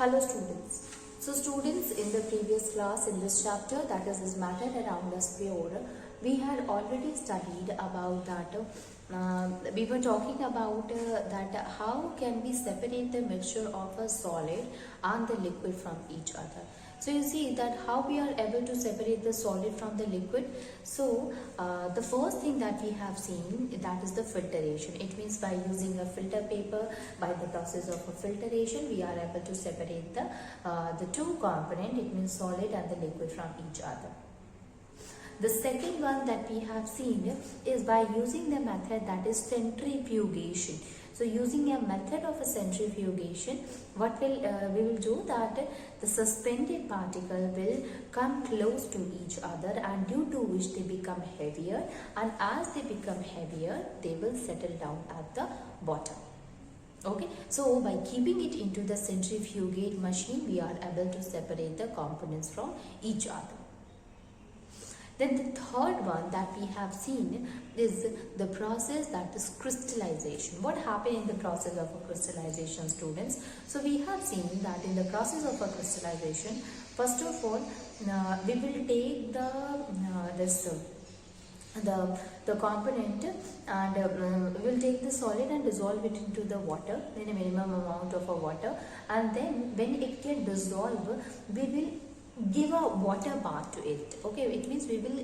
Hello students. So students, in the previous class in this chapter, that is this matter around us pure, we had already studied about that. We were talking about that how can we separate the mixture of a solid and the liquid from each other. So you see that how we are able to separate the solid from the liquid. So the first thing that we have seen, that is the filtration. It means by using a filter paper, by the process of a filtration, we are able to separate the two component, it means solid and the liquid, from each other. The second one that we have seen is by using the method that is centrifugation. So using a method of a centrifugation, what will we will do that the suspended particle will come close to each other, and due to which they become heavier, and as they become heavier, they will settle down at the bottom. Okay, so by keeping it into the centrifugate machine, we are able to separate the components from each other. Then the third one that we have seen is the process that is crystallization. What happened in the process of a crystallization, students? So we have seen that in the process of a crystallization, first of all, we will take the component, and we will take the solid and dissolve it into the water in a minimum amount of a water, and then when it gets dissolved, we will give a water bath to it. Okay, it means we will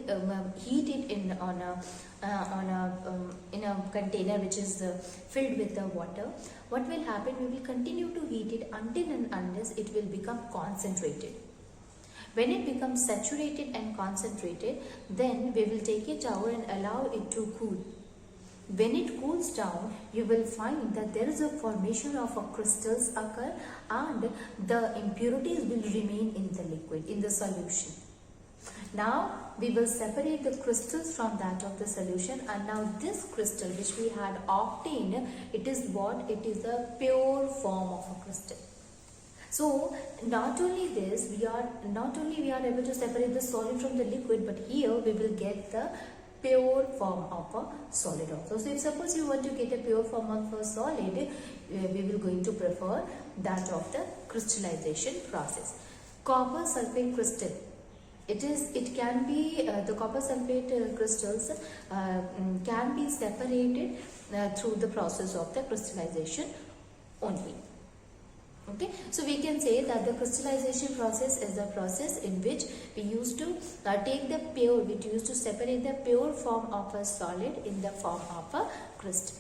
heat it in a container which is filled with the water. What will happen? We will continue to heat it until and unless it will become concentrated. When it becomes saturated and concentrated, then we will take a towel and allow it to cool. When it cools down, you will find that there is a formation of a crystals occur, and the impurities will remain in the liquid, in the solution. Now we will separate the crystals from that of the solution, and now this crystal which we had obtained, it is what? It is a pure form of a crystal. So not only this, we are able to separate the solid from the liquid, but here we will get the pure form of a solid also. So if suppose you want to get a pure form of a solid, we will going to prefer that of the crystallization process. Copper sulfate crystal. It can be the copper sulfate crystals can be separated through the process of the crystallization only. Okay, so we can say that the crystallization process is the process in which we used to separate the pure form of a solid in the form of a crystal.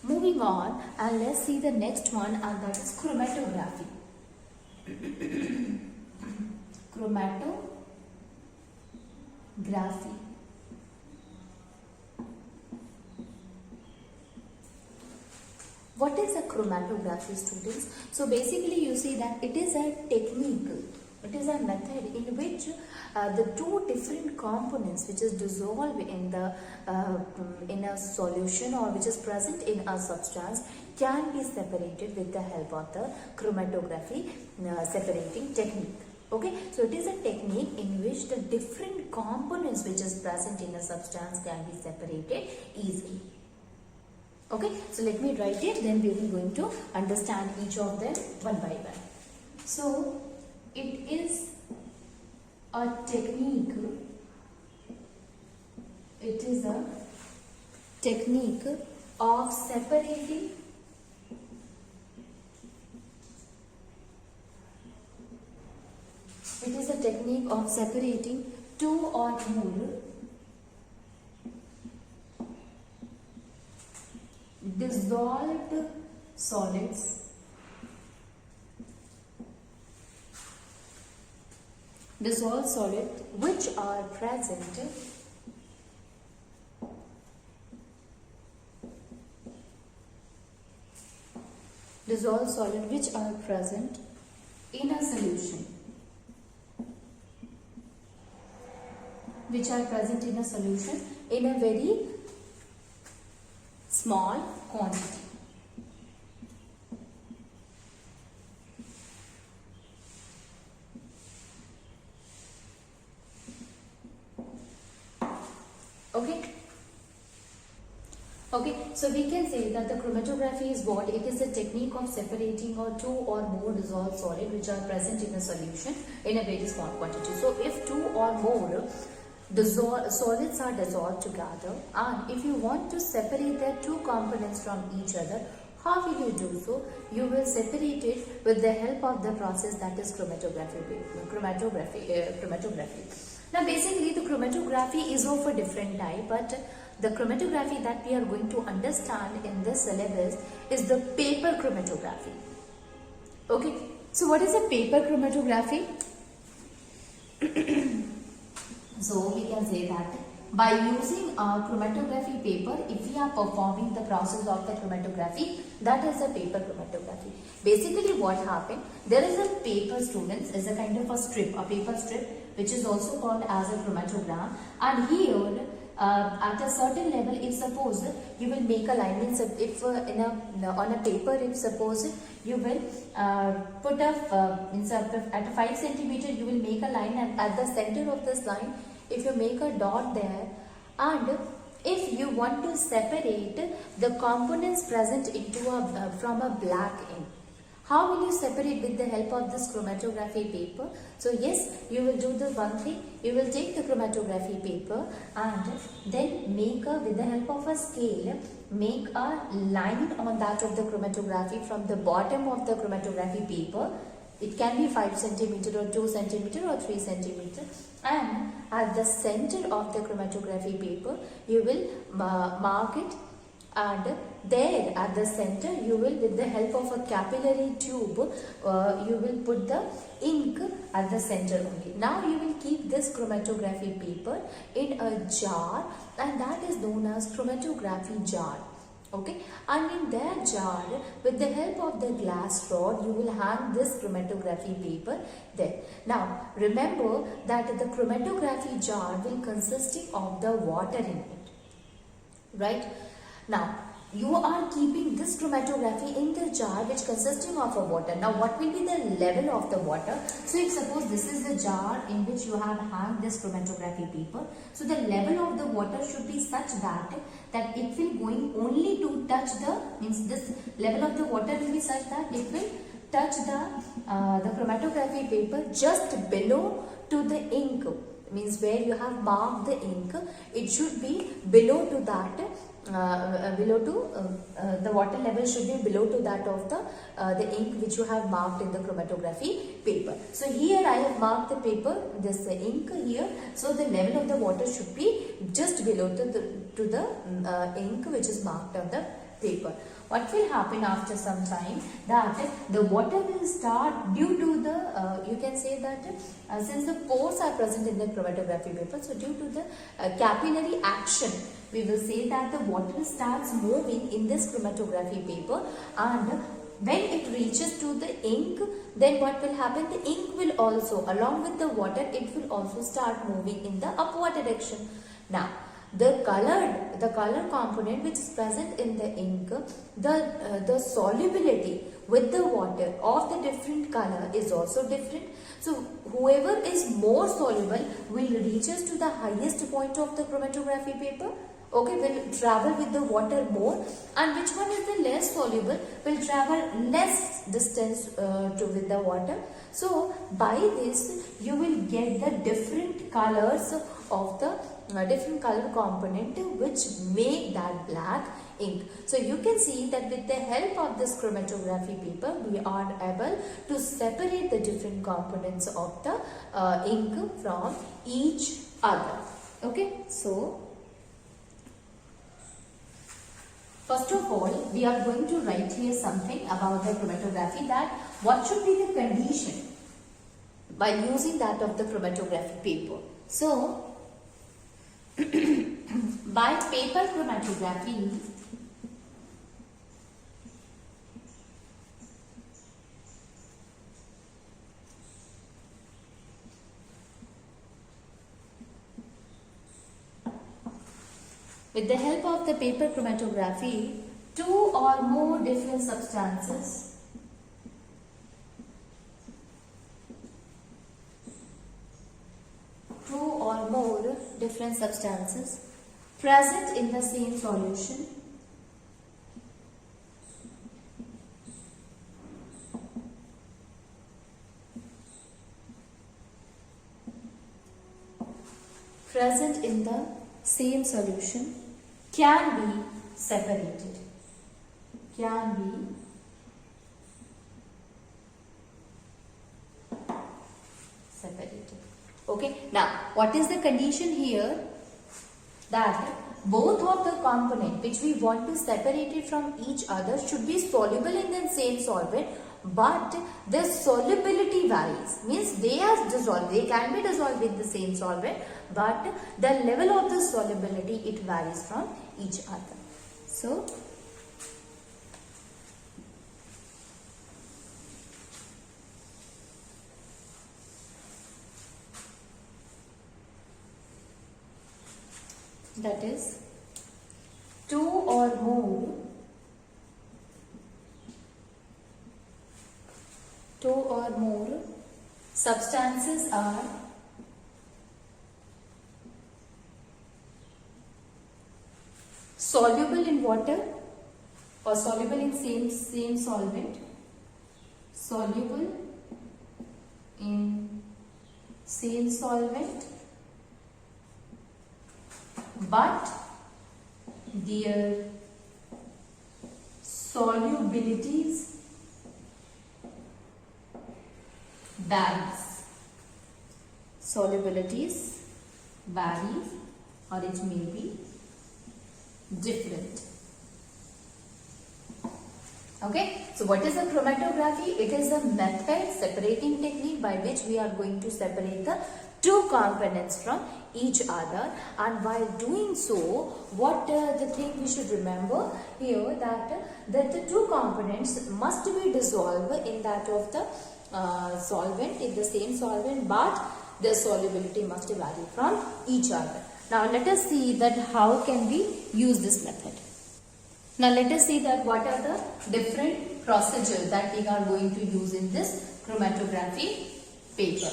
Moving on, and let's see the next one, and that is chromatography. Chromatography. What is a chromatography, students? So basically you see that it is a technique, it is a method in which the two different components which is dissolved in a solution, or which is present in a substance, can be separated with the help of the chromatography separating technique. Okay, so it is a technique in which the different components which is present in a substance can be separated easily. Okay, so let me write it, then we will going to understand each of them one by one. So it is a technique, of separating two or more dissolved solids which are present in a solution, in a very small quantity. Okay, Okay, so we can say that the chromatography is what? It is a technique of separating or two or more dissolved solid which are present in a solution in a very small quantity. So if two or more solids are dissolved together, and if you want to separate their two components from each other, how will you do so? You will separate it with the help of the process that is chromatography. Now basically the chromatography is of a different type, but the chromatography that we are going to understand in this syllabus is the paper chromatography. Okay, so what is a paper chromatography? So we can say that by using a chromatography paper, if we are performing the process of the chromatography, that is a paper chromatography. Basically what happened, there is a paper, students, is a kind of a strip, a paper strip, which is also called as a chromatogram, and here at a certain level, if suppose you will make a line, means if on a paper, if suppose you will put at a 5 centimeter, you will make a line, and at the center of this line, if you make a dot there, and if you want to separate the components present into from a black ink, how will you separate with the help of this chromatography paper? So yes, you will do the one thing, you will take the chromatography paper and then with the help of a scale, make a line on that of the chromatography from the bottom of the chromatography paper. It can be 5 centimeter or 2 centimeter or 3 centimeter, and at the center of the chromatography paper, you will mark it, and there at the center you will, with the help of a capillary tube, you will put the ink at the center only. Now you will keep this chromatography paper in a jar, and that is known as chromatography jar. Okay, and in that jar, with the help of the glass rod, you will hang this chromatography paper there. Now remember that the chromatography jar will consisting of the water in it, right? Now you are keeping this chromatography in the jar which consisting of a water. Now what will be the level of the water? So if suppose this is the jar in which you have hung this chromatography paper, so the level of the water should be such that it will going only to touch the, means this level of the water will be such that it will touch the chromatography paper just below to the ink, means where you have marked the ink, it should be below to that, the water level should be below to that of the ink which you have marked in the chromatography paper. So here I have marked the paper, this ink here, so the level of the water should be just below to the ink which is marked on the paper. What will happen after some time, that the water will start due to the, you can say that since the pores are present in the chromatography paper, so due to the capillary action, we will say that the water starts moving in this chromatography paper, and when it reaches to the ink, then what will happen, the ink will also, along with the water, it will also start moving in the upward direction. Now the color component which is present in the ink, the solubility with the water of the different color is also different. So whoever is more soluble will reaches to the highest point of the chromatography paper, okay, will travel with the water more, and which one is the less soluble will travel less distance with the water. So by this you will get the different colors of the different color component which make that black ink. So you can see that with the help of this chromatography paper, we are able to separate the different components of the ink from each other. Okay, so first of all, we are going to write here something about the chromatography, that what should be the condition by using that of the chromatography paper. So by paper chromatography, with the help of the paper chromatography, two or more different substances present in the same solution present in the same solution can be separated. Can be separated. Okay. Now, what is the condition here? That both of the component which we want to separate it from each other should be soluble in the same solvent, but the solubility varies. Means they are dissolved, they can be dissolved with the same solvent, but the level of the solubility, it varies from each other. So, that is two or more substances are soluble in water or soluble in same solvent, soluble in same solvent, but their solubilities varies. Solubilities varies, or it may be different. Okay, so what is the chromatography? It is a method, separating technique by which we are going to separate the two components from each other, and while doing so, what the thing we should remember here, that the two components must be dissolved in that of the solvent, in the same solvent, but the solubility must vary from each other. Now let us see that how can we use this method. Now let us see that what are the different procedures that we are going to use in this chromatography paper.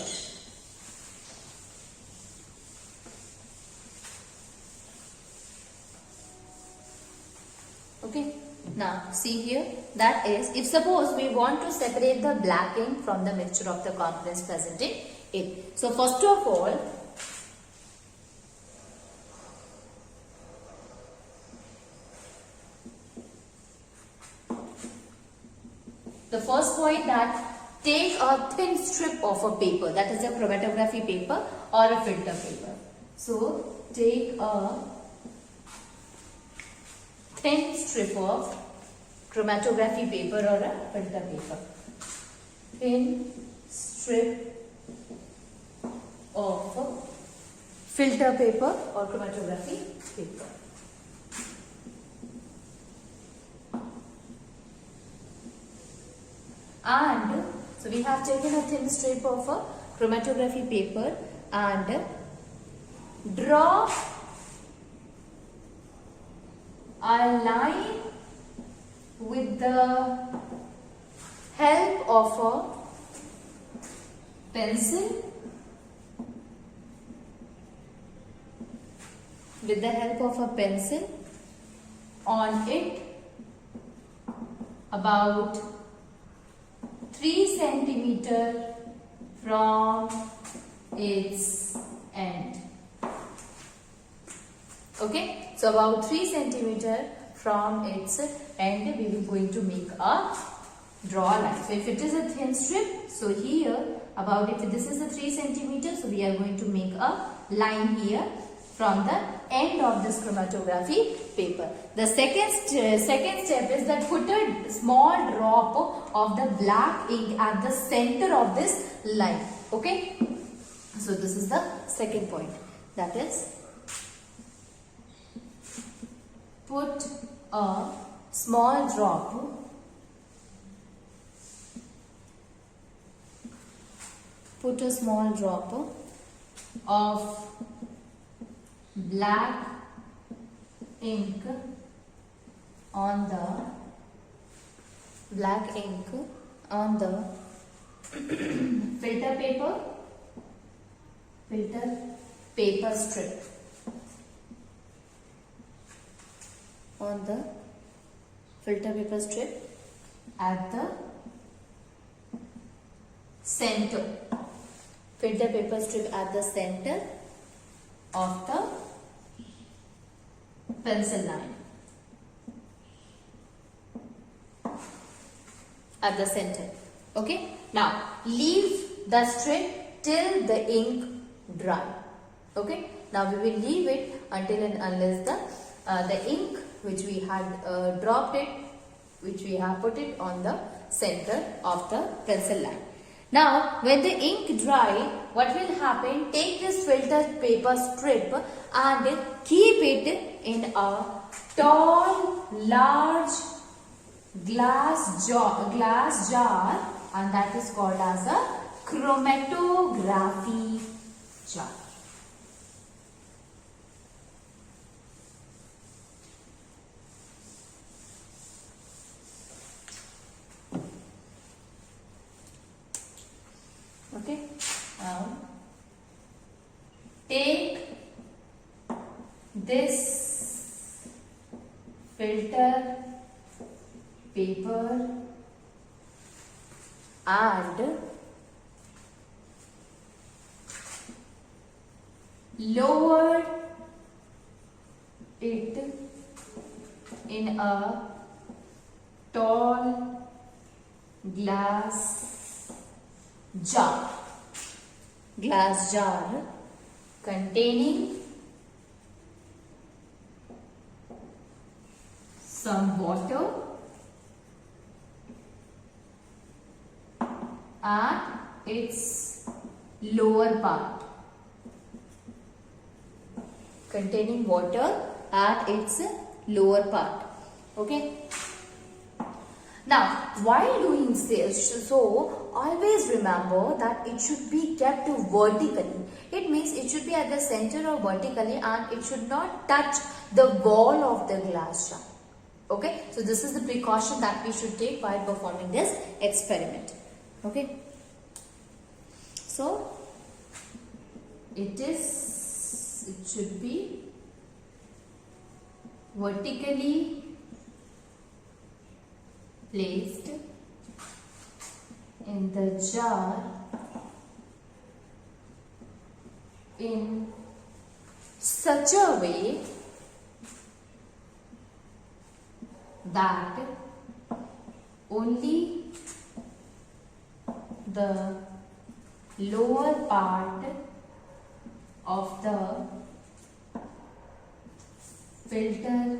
Okay, now see here, that is, if suppose we want to separate the black ink from the mixture of the components present in it. So first of all, the first point, that take a thin strip of a paper, that is a chromatography paper or a filter paper. So take a thin strip of chromatography paper or a filter paper. Thin strip of filter paper or chromatography paper. And so we have taken a thin strip of a chromatography paper and draw a line with the help of a pencil. With the help of a pencil on it about 3 centimeter from its end. Okay, so about 3 centimeter from its end, we will going to make a draw line. So if it is a thin strip, so here about, if this is a 3 centimeter, so we are going to make a line here from the end of this chromatography paper. The second step is that put a small drop of the black ink at the center of this line. Okay, so this is the second point, that is, put a small drop of black ink on the filter paper strip. On the filter paper strip at the center. Filter paper strip at the center of the pencil line at the center. Okay. Now leave the strip till the ink dry. Okay. Now we will leave it until and unless the ink which we had dropped it, which we have put it on the center of the pencil line. Now when the ink dry, what will happen? Take this filter paper strip and keep it in a tall, large glass jar, and that is called as a chromatography jar. Okay, now take this filter paper and lower it in a tall glass jar containing some water at its lower part. Containing water at its lower part. Okay. Now, while doing this, so always remember that it should be kept vertically. It means it should be at the center or vertically, and it should not touch the wall of the glass jar. Okay. So this is the precaution that we should take while performing this experiment. Okay. So it should be vertically placed in the jar in such a way that only the lower part of the filter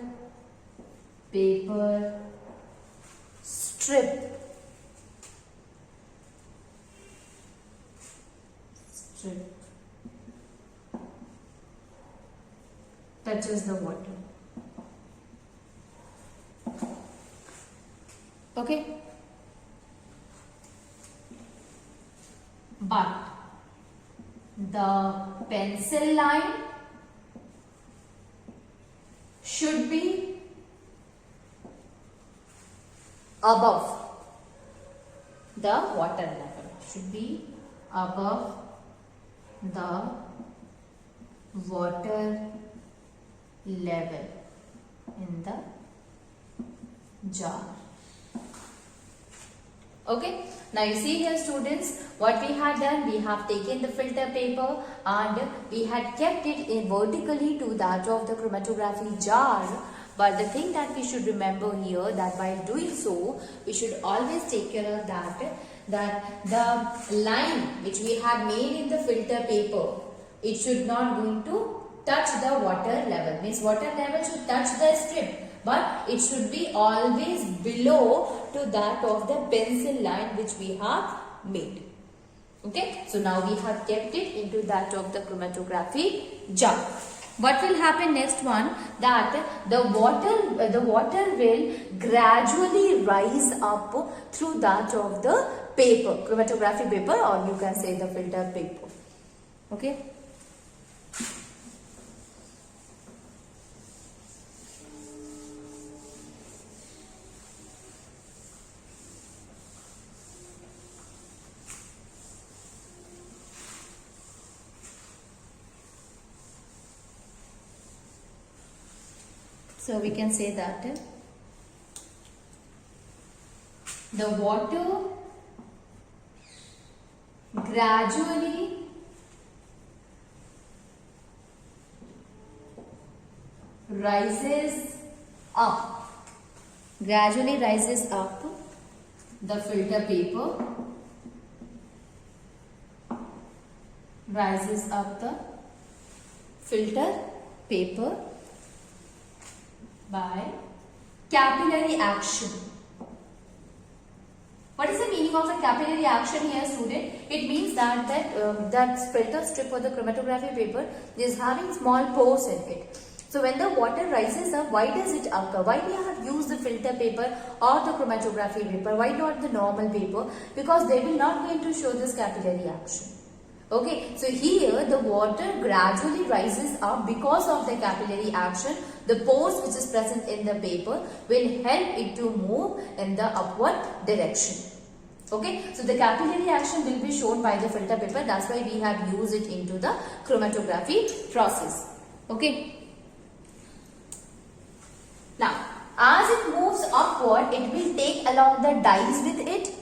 paper strip touches the water. Okay. But the pencil line should be above the water level. Should be above the water level in the jar. Okay. Now you see here, students, what we had done, we have taken the filter paper and we had kept it in vertically to that of the chromatography jar. But the thing that we should remember here, that while doing so, we should always take care of that the line which we had made in the filter paper, it should not going to touch the water level. Means water level should touch the strip, but it should be always below to that of the pencil line which we have made. Okay, so now we have kept it into that of the chromatography jar. What will happen next one, that the water will gradually rise up through that of the paper, chromatography paper, or you can say the filter paper. Okay. So we can say that the water gradually rises up, gradually rises up the filter paper, rises up the filter paper by capillary action. What is the meaning of the capillary action here, student? It means that that filter strip or the chromatography paper is having small pores in it. So when the water rises up, why does it occur? Why we have used the filter paper or the chromatography paper? Why not the normal paper? Because they will not going to show this capillary action. Okay, so here the water gradually rises up because of the capillary action. The pores which is present in the paper will help it to move in the upward direction. Okay, so the capillary action will be shown by the filter paper. That's why we have used it into the chromatography process. Okay. Now, as it moves upward, it will take along the dyes with it.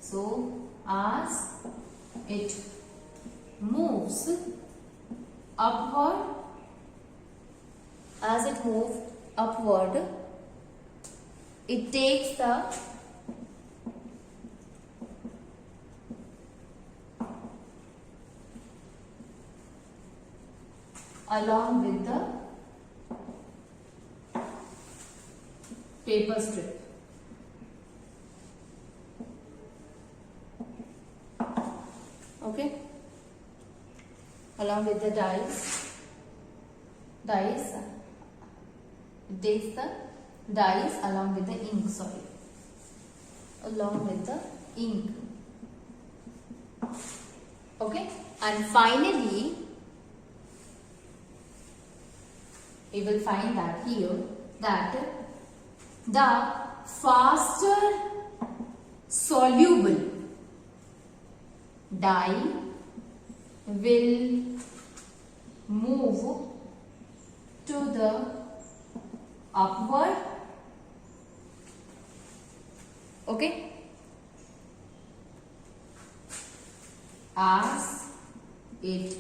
So, as it moves upward, it takes the along with the paper strip. Okay, along with the dyes, it takes the dyes along with the ink, along with the ink. Okay, and finally we will find that here that the faster soluble dye will move to the upward. Okay, as it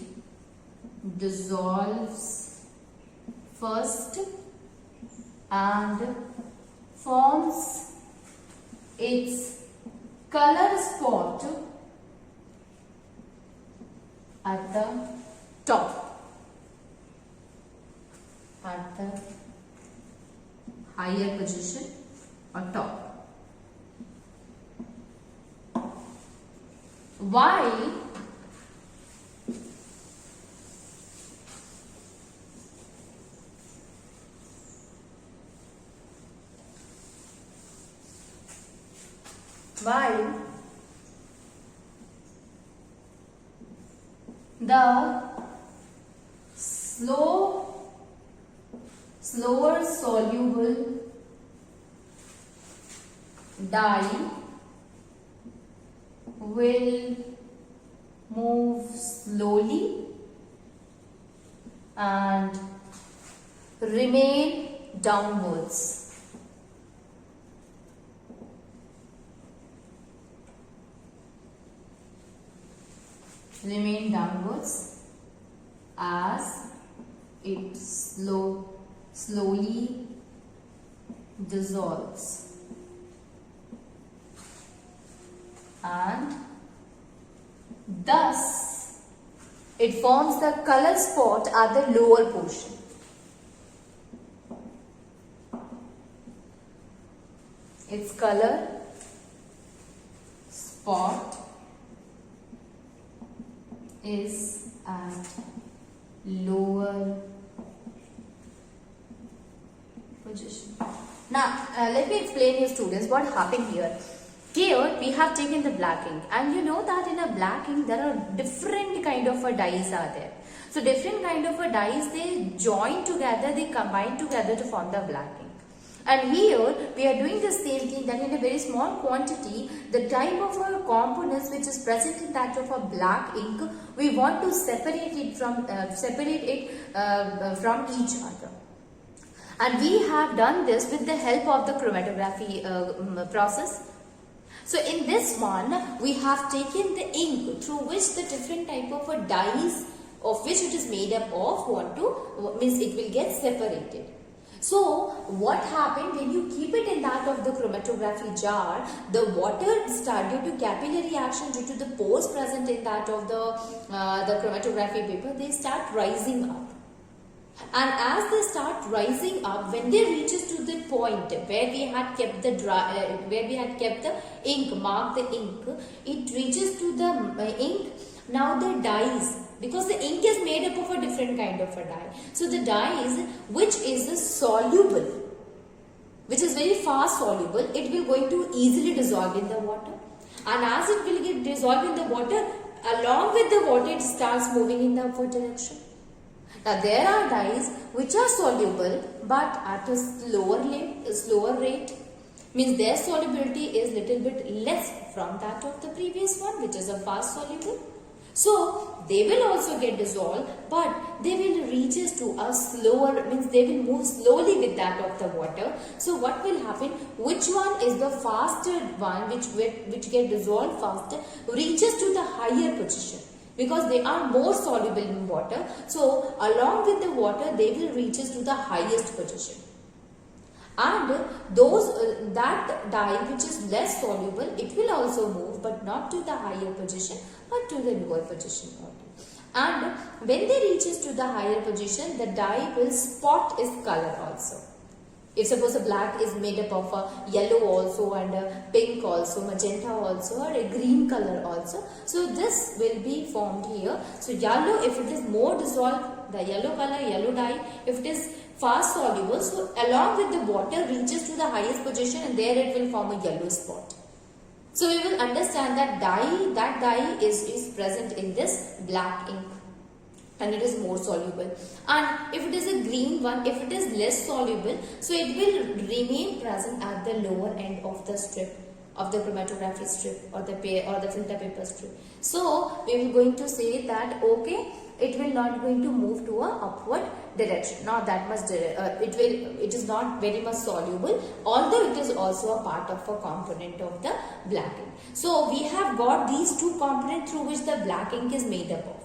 dissolves first and forms its color spot at the top, at the higher position or top. While the slower soluble dye will move slowly and remain downwards. Remain downwards as it slowly dissolves, and thus it forms the color spot at the lower portion. Its color spot is at lower position. Now, let me explain you students what happened here. Here we have taken the black ink, and you know that in a black ink there are different kind of dyes are there. So different kind of dyes, they join together, they combine together to form the black ink. And here we are doing the same thing, that in a very small quantity, the type of components which is present in that of a black ink, we want to separate it from each other. And we have done this with the help of the chromatography process. So in this one, we have taken the ink through which the different type of dyes of which it is made up of means it will get separated. So what happened when you keep it in that of the chromatography jar, the water due to capillary action, due to the pores present in that of the chromatography paper, they start rising up. And as they start rising up, when they reaches to the point where we had kept the ink, mark the ink, it reaches to the ink. Now the dyes, because the ink is made up of a different kind of a dye. So the dyes, which is soluble, which is very fast soluble, it will going to easily dissolve in the water. And as it will get dissolved in the water, along with the water, it starts moving in the upward direction. Now there are dyes which are soluble but at a slower rate, means their solubility is little bit less from that of the previous one, which is a fast soluble. So they will also get dissolved, but they will reaches to a slower, means they will move slowly with that of the water. So what will happen? Which one is the faster one, which get dissolved faster, reaches to the higher position, because they are more soluble in water. So along with the water, they will reaches to the highest position. And those that dye which is less soluble, it will also move, but not to the higher position, but to the lower position only. And when they reaches to the higher position, the dye will spot its color also. If suppose a black is made up of a yellow also, and a pink also, magenta also, or a green color also. So this will be formed here. So yellow, if it is more dissolved, the yellow color, yellow dye, if it is fast soluble, so along with the water reaches to the highest position, and there it will form a yellow spot. So we will understand that dye is present in this black ink, and it is more soluble. And if it is a green one, if it is less soluble, so it will remain present at the lower end of the strip, of the chromatography strip, or the filter paper strip. So we will going to say that okay, it will not going to move to a upward direction, not that much it is not very much soluble, although it is also a part of a component of the black ink. So we have got these two components through which the black ink is made up of.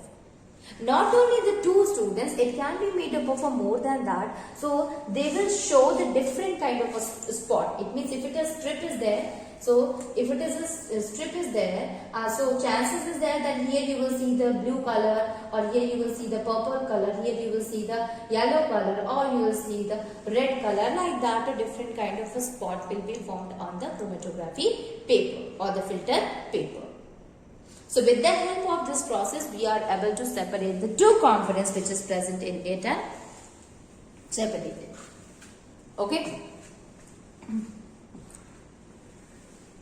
Not only the two students, it can be made up of a more than that. So they will show the different kind of a spot. It means if it is strip is there, so if it is a strip is there, so chances is there that here you will see the blue color, or here you will see the purple color, here you will see the yellow color, or you will see the red color. Like that, a different kind of a spot will be formed on the chromatography paper or the filter paper. So with the help of this process, we are able to separate the two components which is present in it and separate it. Okay.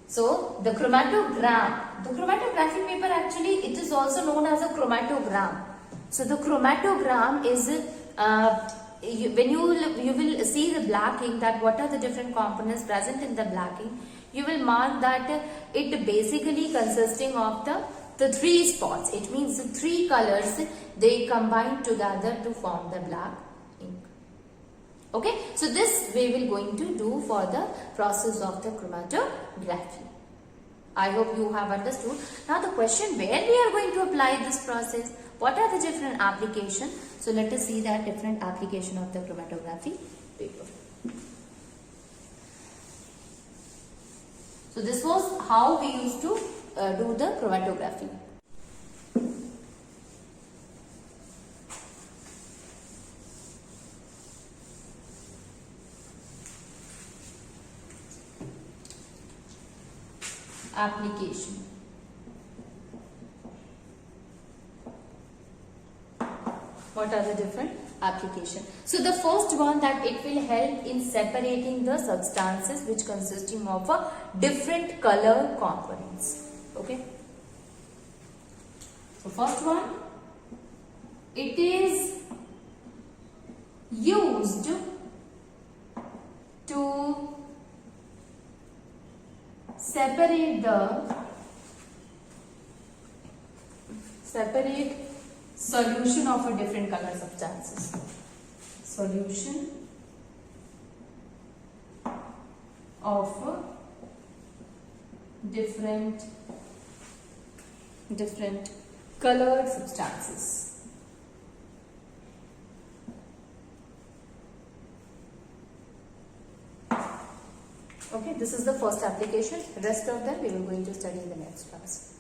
So the chromatography paper, actually it is also known as a chromatogram. So the chromatogram is when you will see the black ink, that what are the different components present in the black ink, you will mark that it basically consisting of the three spots. It means the three colors, they combine together to form the black ink. Okay, so this we will going to do for the process of the chromatography. I hope you have understood. Now the question, where we are going to apply this process, what are the different applications? So let us see that different application of the chromatography paper. So this was how we used to do the chromatography. Application. What are the different application? So the first one, that it will help in separating the substances which consisting of a different color components. Okay. So first one, it is used to separate solution of a different color substances. Solution of different colored substances. Okay, this is the first application. Rest of them we will going to study in the next class.